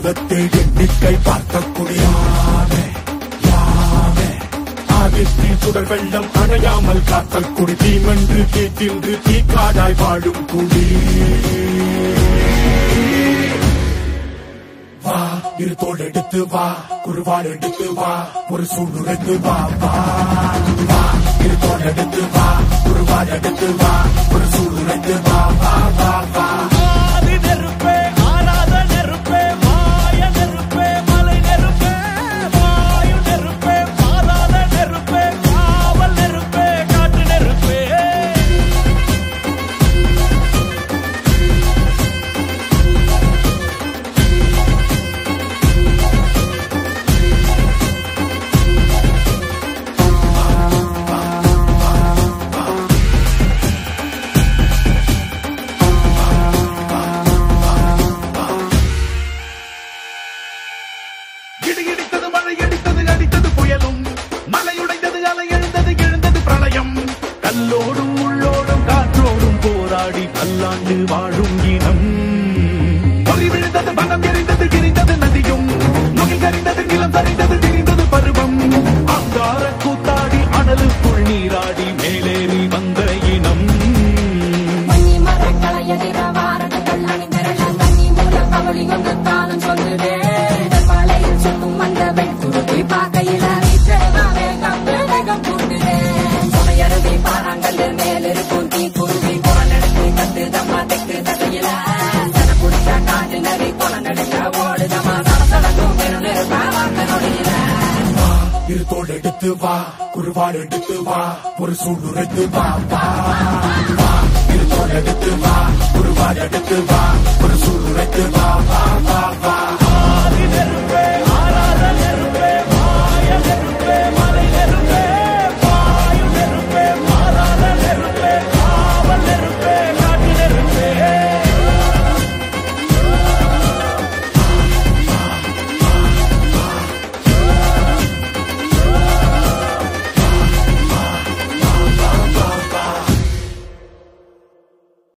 உலகத்தை எண்ணிக்கை பார்க்கக்கூடிய ஆதித்தின் சுடர் வெள்ளம் அணையாமல் காத்தல் குடி தீமென்று தீத்தின்று தீக்காடாய் வாழும் குடி வா இருத்தோடு எடுத்து வா குருவாள் எடுத்து வா ஒரு சூழ்நிலைத்து வா வா வா இருத்தோடு எடுத்து வா குருவாள் எடுத்து வா ஒரு சூழ்நிலைத்து வா வா வா வா கல்லோடும் உள்ளோடும் காற்றோடும் போராடி பல்லாண்டு வாழும் இனம் பொறி விழுந்தது பணம் எரிந்தது கிரிந்தது நதியும் நுகை கரிந்தது நிலம் சரிந்தது திரிந்தது பருவம் அங்கார கூத்தாடி அனலுக்குள் நீராடி மேலேறி வந்த இனம் இருத்தோடு எடுத்து வா குருவாள் எடுத்து வா ஒரு சூழ்நிலைத்து வா வா வா இருத்தோடு எடுத்து வா குருவாள் எடுத்து வா ஒரு சூழ்நிலைத்து வா வா வா வா